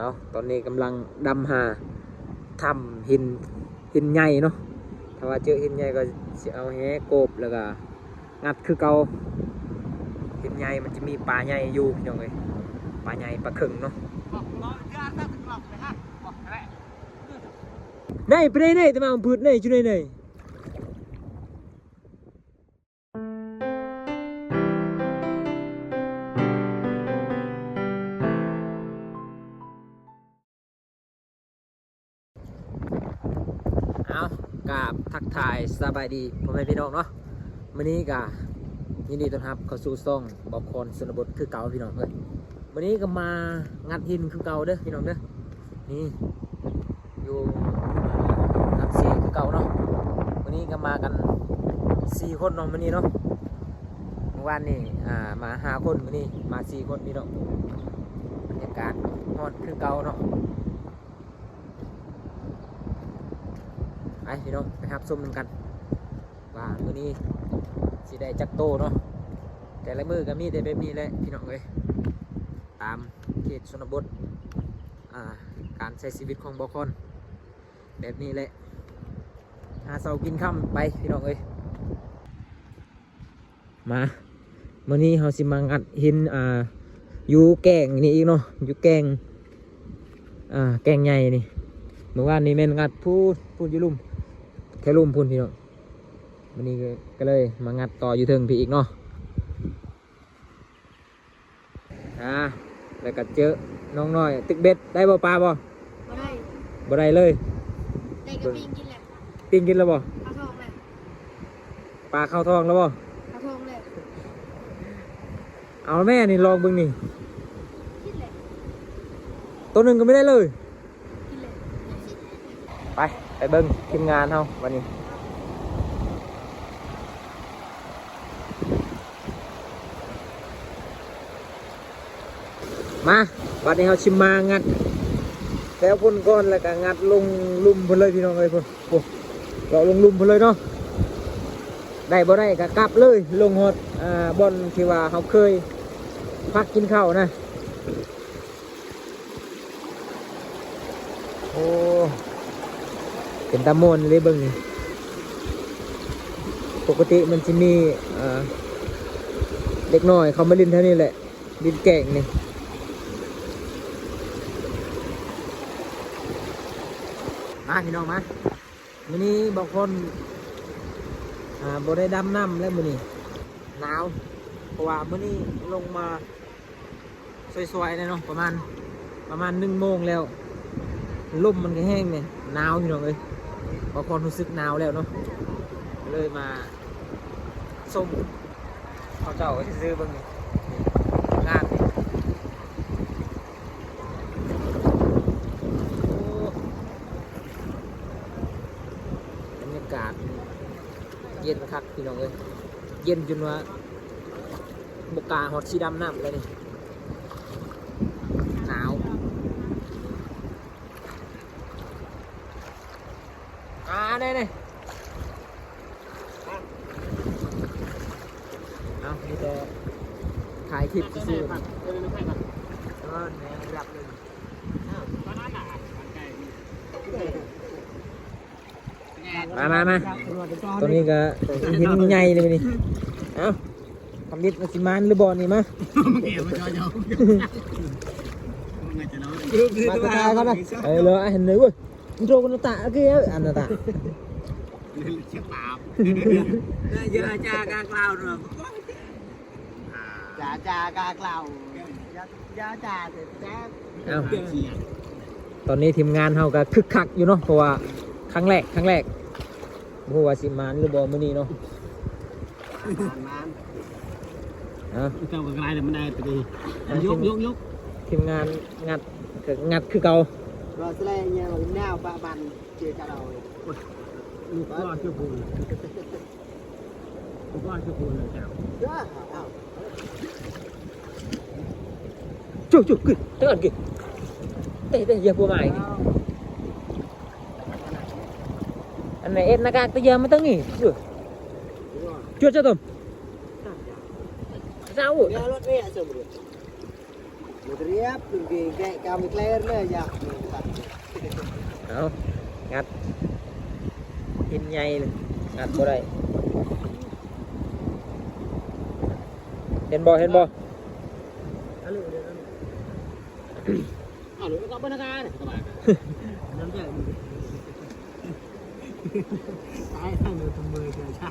เอาตอนนี้กำลังดำหาทำหินใหญ่เนาะถ้าว่าเจอหินใหญ่ก็จะเอาแหโกบแล้วก็งัดคือเก่าหินใหญ่มันจะมีปลาใหญ่อยู่พี่น้องเอ้ยปลาใหญ่ปลาขึงเนาะđây bên đây này tụi mày vượt này chỗ này nàyเอากราบทักทายสบายดีพ่อแม่พี่น้องเนาะมื้อนี้ก็ยินดีต้อนรับเข้าสู่ช่องบอกคนชนบทคือเก่าพี่น้องเอ้ยมื้อนี้ก็มางัดหินคือเก่าเด้อพี่น้องเด้อนี่อยู่4คือเก่าเนาะวันนี้ก็มากัน4คนเนาะวันนี้เนาะเมื่อวานนี่มา5คนวันนี้มา4คนพี่น้องบรรยากาศฮอดคือเก่าเนาะไปพี่น้องไปรับชมกันว่าวันนี้สิได้จักโตเนาะแต่ละมือก็มีแต่แบบนี้แหละพี่น้องเอ้ยตามเขตชนบทการใช้ชีวิตของบอคอนแบบนี้แหละหาเสากินค่ำไปพี่น้องเอ้ยมาเมื่อนี้เราสิมางัดหินอยู่แกงนี่อีกเนาะอยู่แกงแกงใหญ่นี่เมื่อวานนี้แม่นงัดพูดอยู่ลุ่มแค่ลุ่มพูดพี่น้องวันนี้ก็เลยมางัดต่ออยู่เทิงพี่อีกเนาะแล้วก็เจอน้องน้อยตึกเบ็ดได้บ่ปลาบ่บ่ได้เลยได้ก็ปิ้งกินแหละ ปิ้งกินแล้วบ่ข้าวทองเลยปลาเข้าท้องแล้วบ่ข้าวทองเลย เอาแม่นี่ลองเบิ่งนี่กินเลยตัวหนึ่งก็ไม่ได้เลยกินเลย ไปเบิ่งทีมงานเฮาวันนี้มาวันนี้เฮาชิมมางัดแล้วพ่นก้อนแล้วก็งัดลงลุ่มพุ่นเลยพี่น้องเอ้ยพุ่นโอ้เราลงลุ่มพุ่นเลยเนาะได้บ่ได้ก็กลับเลยลงฮอดบอนที่ว่าเขาเคยพักกินข้าวนะโอ้เป็นตะมวนเลยเบิ่งนี่ปกติมันจะมีเด็กน้อยเขามาลินเท่านี้แหละลินแก่งนี่มาพี่น้องมามื้อนี้บางคนบ่ได้ดำน้ำแล้วมื้อนี้หนาวเพราะว่ามื้อนี้ลงมาสวยๆเลยเนาะประมาณ1 โมงแล้วลมมันก็แห้งเนี่ยหนาวพี่น้องเอ้ยบางคนรู้สึกหนาวแล้วเนาะเลยมาส้มเขาเจ้าก็ซื้อเบิ่งนี่งามนี่บรรยากาศเย็นคักพี่น้องเอ้ยเย็นจนว่าบกาหอดสีดำน้ำเลยนี่หนาวนี่เอานี่แต่ถ่ายคลิปซื่อๆแนวหลับเลยมาตัวนี้ก็หินใหญ่เลยนี่เอ้าทำนิดมาสิมานหรือบอลนี่มาตาเขานะเลยเห็นเลยเว้ยมันโจกันตาเกี้ยอันนั้นตาเชี่ยปาบเยอะจากากล่าวเนอะจากากล่าวยาจ่าเสร็จแล้วตอนนี้ทีมงานเขาก็คึกคักอยู่เนาะเพราะว่าครั้งแรกเพราะว่าสิมานหรือบอลมื้อนี้เนาะเจ้าก็กลายแต่มันได้ไปดียกทีมงานงัดคือเก่าก็แสดงเนี่ยมันแนวปะบันเจอกันเราลูกก็เชื่อพูนลูกก็เชื่อพูนเลยเจ้าจุกกึดเต้นกึดเต้อย่าบัวใหม่อันไหนเอ็นนักการตะยาไม่ต้องนี่จุดเจ้าตุ่มเจ้าเนี่ยรถเมย์สมบูรณ์ một riết đừng kỳ gậy cao một lê nữa dạ เอางัดหินใหญ่เลยงัดบ่ได้เห็นบ่ à nó có bên này các bạn nắm chạy cái thằng người thằng mười kìa cha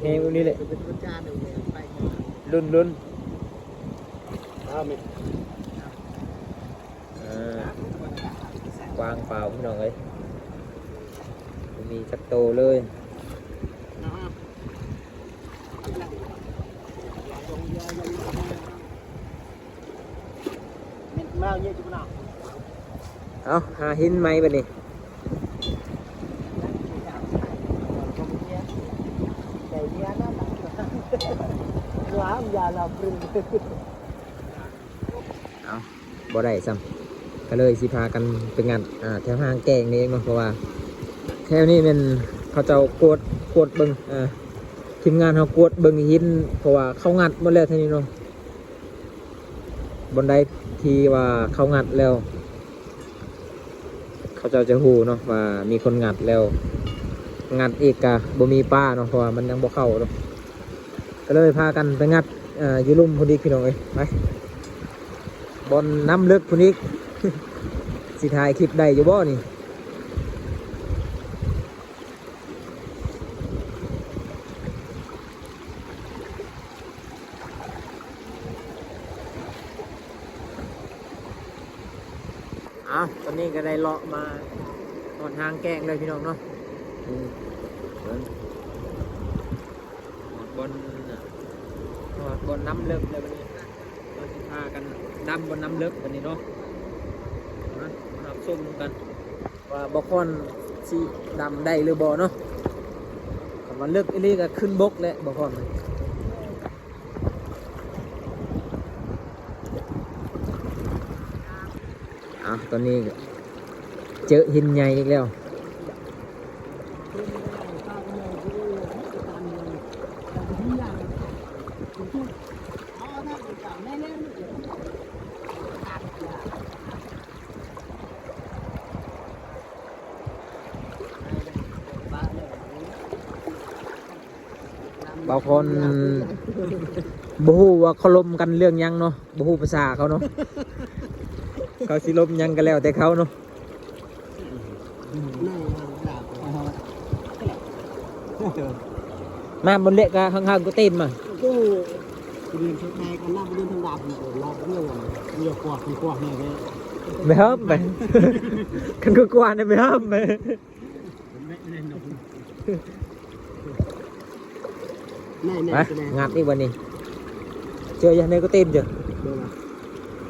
แหงตรงนี้แหละ con cha đều về bay ลุ้น à mình วางเปล่าพี่น้องเอ้ยบ่มีจักโตเลย bao nhiêu chục nào เอาหาหินไหมบัดนี้ cái nhà nó làm giờ là print เอาบ่ได้ซ้ำก็เลยสิพากันไปงานแถวห้างแกงนี่เองเนาะเพราะว่าแถวนี้มันเขาเจ้ากวดเบิ่งทีมงานเขากวดเบิ่งหินเพราะว่าเขางัดหมดแล้วทีนี้เนาะบนใดที่ว่าเขางัดแล้ว เขาเจ้าจะฮู้เนาะว่ามีคนงัดแล้วงัดอีกกะบ่มีป้าเนาะเพราะว่ามันยังบ่เข้าเนาะก็เลยพากันไปงัดอยู่ลุ่มพุ่นอีกพี่น้องเอ้ยไปบนน้ำลึกพุ่นอีก สิถ่ายคลิปได้อยู่บ่นี่ตอนนี้ก็ได้เลาะมาตอนทางแกงเลยพี่น้องเนาะบนน้ำลึกเลยวันนี้เราจะพากันดำบนน้ำลึกวันนี้เนาะมารับชมกันว่าบกคนสิดำได้หรือบ่เนาะคำว่าลึกอีนี่ก็ขึ้นบกแล้วบกคนตอนนี้เจอหินใหญ่อีกแล้วบางคนบ่ฮู้ว่าเขาลมกันเรื่องยังเนาะบ่ฮู้ภาษาเขาเนาะ เขาสิลมยังกันแล้วแต่เขาเนาะมาบนเละกะข้างๆก็เต้นมา เรียนชุดไทยกันหน้าเรียนทางดาบเราเรื่องเรียกกว่าคือกว่าเนี่ยเลย ไม่ห้ามไป กันก็กวนเนี่ยไม่ห้ามไปไปงัดนี่วันนี้เจอยังไงก็เต้นเจอ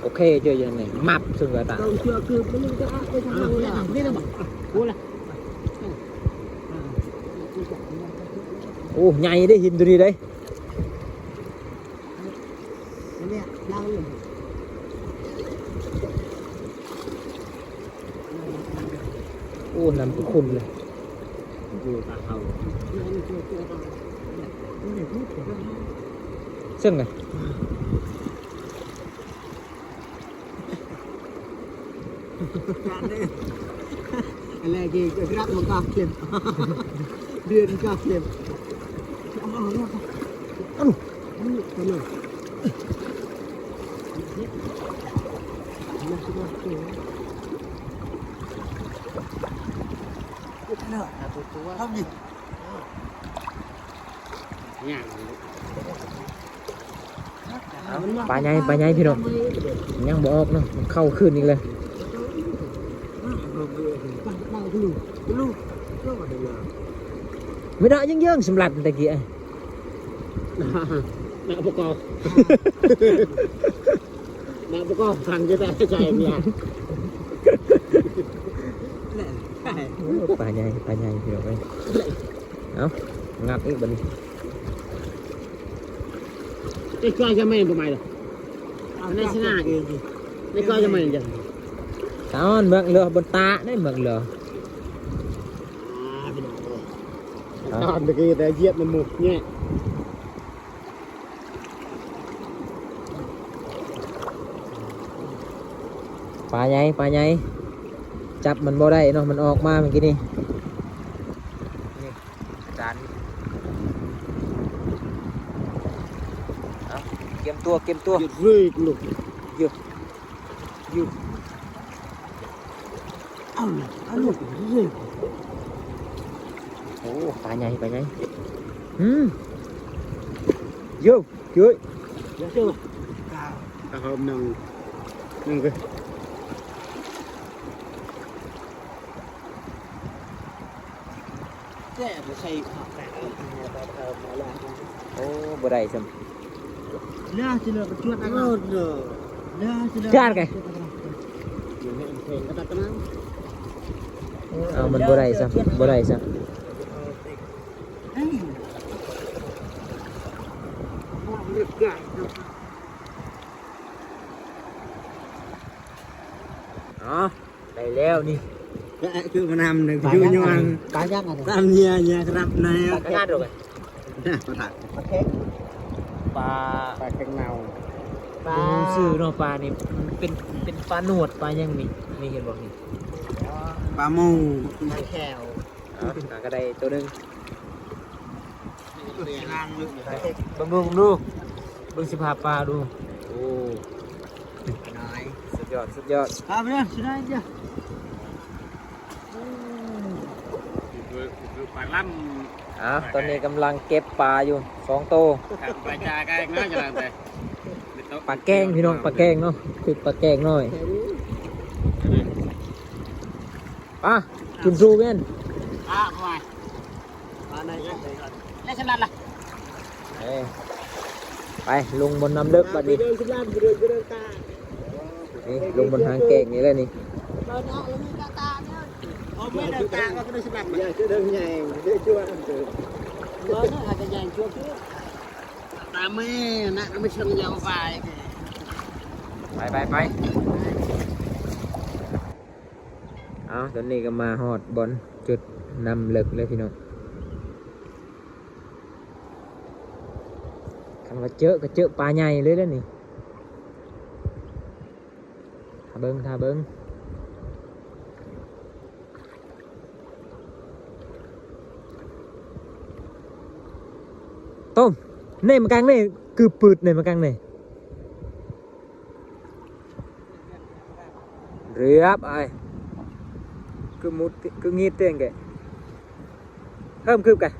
โอเคเจอยังไงมับซึ่งกระต่าง chưa cứ mìnhจะไปทางนู้นนะนี่นะบอกกูล่ะ โอ้ใหญ่ได้หินตัวนี้ได้ นี่นั่งอยู่ โอ้น้ำทุกคนเลย อยู่ตาเขา ซึ่งไง อะไรกี่กระมันก็เขียนเดือนก็เขียนตัวนึงปลาใหญ่พี่น้องยังบ่ออกเนาะเข้าขึ้นอีกเลยไม่ได้ยังเยอะสำหรับตะกี้นักประกอบนักประกอบทางจะได้ใจเนี่ยปลาใหญ่พี่น้องเลยเอางัดอีกบัดนี้ ไอ้ก้อยจะไม่เป็นไงหรอในชนะเองไอ้ก้อยจะไม่ยัง ตอนเมืองเรือบนตาได้เมืองเรือ ตอนเมื่อกี้แต่เยียบมันหมุกเนี่ย ปลาใหญ่ปลาใหญ่จับมันบ่ได้เนาะมันออกมาเมื่อกี้นี่นี่จานเอาเก็บตัวเก็บตัว เรื่อยลูก เยอะเยอะ เอาลูกเรื่อย โอ้ปลาใหญ่ปลาใหญ่เยอะเยอะ เดี๋ยวเจอตาหอมนั่งไปแก่ไปใส่ผักแต่มาแล้ว โอ้บ่ได้ซ้ เลือดจะเลือดชวดอันนั้นเลือดจะเลือด ำจานไง อยู่ในเพลงก็ตัดกันนะ เอามันบ่ได้ซ้ำบ่ได้ซ้ เฮ้ยเลือดไก่ ำอ๋อได้แล้วนี่ ก็คือมันทำหนึ่งยูยวน ปลาย่างอะไร ตามเนียครับใน ปลากระดาษหรอไง ปลาถัก ปลาเค็งปลา ปลาแข็งเนา ปลาซื้อเนาะปลานี่เป็นปลาหนวดปลายังนี่นี่เห็นบ่นี่ ปลาหมูปลาแขว อ๋อก็ได้ตัวหนึง ล่างลึก เบิ่งดูเบิ่งสิพาปลาดูโอ้ น้อย สุดยอดสุดยอด ครับเนี่ยสุดยอดจ้ะปลาล่ำ อ๋อตอนนี้กำลังเก็บปลาอยู่2ตัว ปลาจาก็ง่ายจังเลย ปลาแกงพี่น้องปลาแกงเนาะคือปลาแกงหน่อยอ่ะกินซูเว้น มาปลาในแล้วฉะนั้นล่ะ ไปลงบนน้ำเลิกบัดนี้ เดินขึ้นล่างเดินตา นี่ลงบนหางแกงนี่เลยนี่ เดินออกแล้วมีกระตาเนี่ย ไม่เดินตาก็ไม่ได้ฉลับอย่าเดินใหญ่เดินชั่วอันเดิมเดินอาจจะใหญ่ชั่วคือตาไม่นะไม่เชิงยาวไป ไปเอาตอนนี้ก็มาฮอดบอลจุดนำเลิกเลยพี่น้องคันว่าเจอก็เจอปลาใหญ่เลยแล้วนี่ท่าเบิ้งต้มเน่มากลางเน่คือปืดเน่มากลางเน่เรียบไอ้คือมุดคืองีดเตียงแกเพิ่มคืบกัน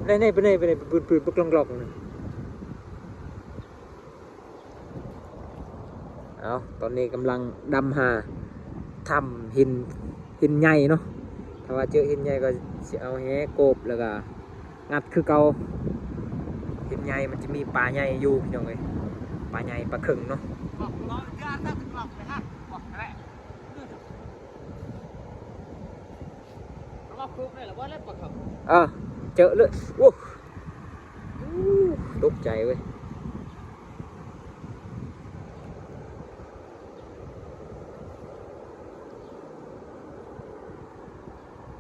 ไปไหนปืดกลองๆนะเอาตอนนี้กำลังดำหาทำหินใหญ่เนาะถ้าว่าเจอหินใหญ่ก็จะเอาแหโกบแล้วก็งัดคือเก่าหินใหญ่มันจะมีปลาใหญ่อยู่พี่น้องเอ้ยปลาใหญ่ปลาขึงเนาะเจอเลยโอ้ตกใจเว้ย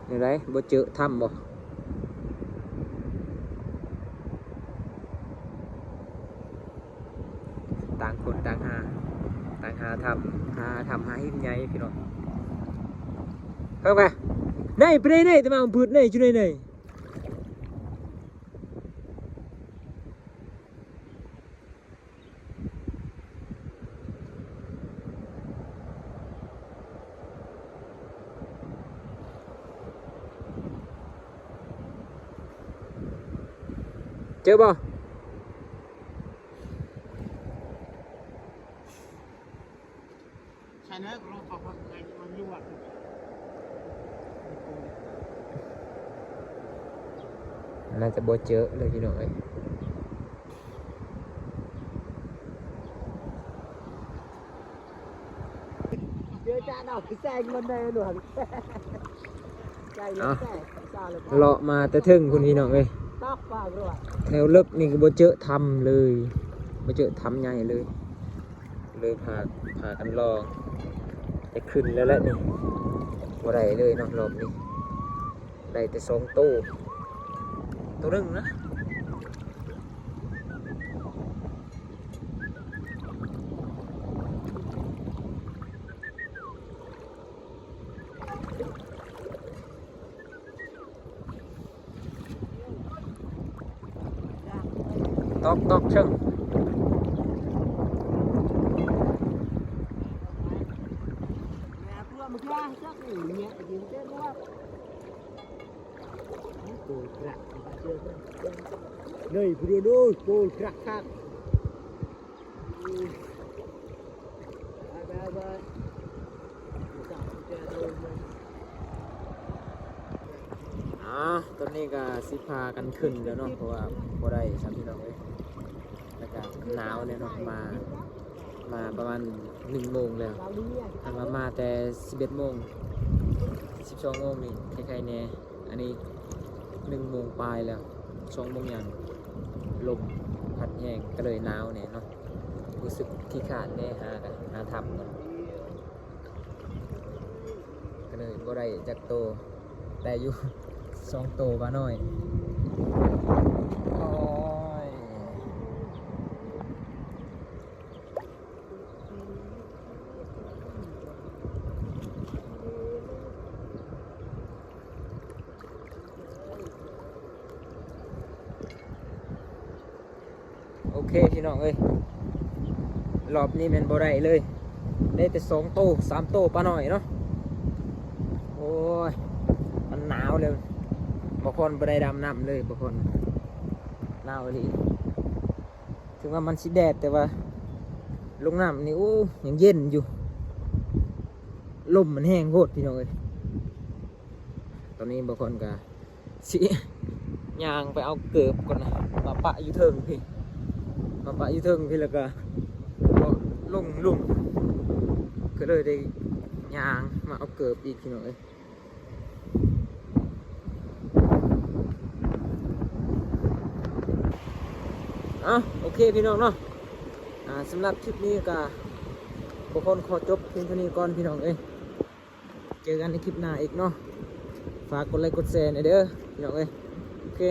นี่ไรบ่เจอถ้ำบ่ต่างคนต่างหาถ้ำหาหินใหญ่พี่น้องเข้าไปไปไหนแต่มาพืชไหนจุดไหนเจอบ่ใช่เนื้อของเราปอกมันยั่ว น่าจะบ่เจอเลยพี่น้องเอ้ย เดี๋ยวจ้าดอกแซงมันได้หนูหันใจเย็นใจจ้าเลย เลาะมาแต่ถึงคุณพี่น้องเอ้ย ตักปากด้วย แถวเลิกนี่ก็บ่เจอทำเลยบ่เจอทำใหญ่เลยพากันรอจะขึ้นแล้วแหละนี่บ่ได้เลยเนาะรอบนี้ได้แต่2ตู้ตัวหนึงนะ ตอกเชิง แม่เพื่อมันย่างจักนี่เนี่ยยิงเต้นว่าโกกระเจอเลยผู้ดูโกกระคักไปตอนนี้ก็สิพากันขึ้นแล้วเนาะเพราะว่าบ่ได้สามพี่น้องเลยแล้วก็หนาวเนี่ยเนาะมาประมาณ1 โมงแล้วมาแต่11 โมง12 โมงนี่ใครๆเนี่ยอันนี้1 โมงปลายแล้ว2 โมงยังลมพัดแห้งก็เลยหนาวเนี่ยเนาะรู้สึกขี้ขาดเนี่ยหาทับมันก็เลยบ่ได้จักโตได้อยู่2 โตบ้าน้อยโอ้ยโอเคพี่น้องเอ้ยรอบนี้แมันบ่ได้เลยได้แต่2 โต3 โตป้าน้อยเนาะโอ้ยมันหนาวเลยบางคนบ่ได้ดำน้ำเลยบางคนหนาวเลยถึงว่ามันสิแดดแต่ว่าลงน้ำนี่โอ้ยังเย็นอยู่ลมมันแห้งโคตรพี่น้องเอ้ยตอนนี้บางคนก็สิย่างไปเอาเกือบก่อนนะมาปะอยู่เทิงพี่มาปะอยู่เทิงพี่แล้วก็ลงก็เลยได้ย่างมาเอาเกือบอีกพี่น้องเอ้ยโอเคพี่น้องเนาะสำหรับคลิปนี้ก็บางคนขอจบเพียงเท่านี้ก่อนพี่น้องเอ้ยเจอกันในคลิปหน้าอีกเนาะฝากกดไลค์กดแชร์หน่อยเด้อพี่น้องเอ้ยโอเค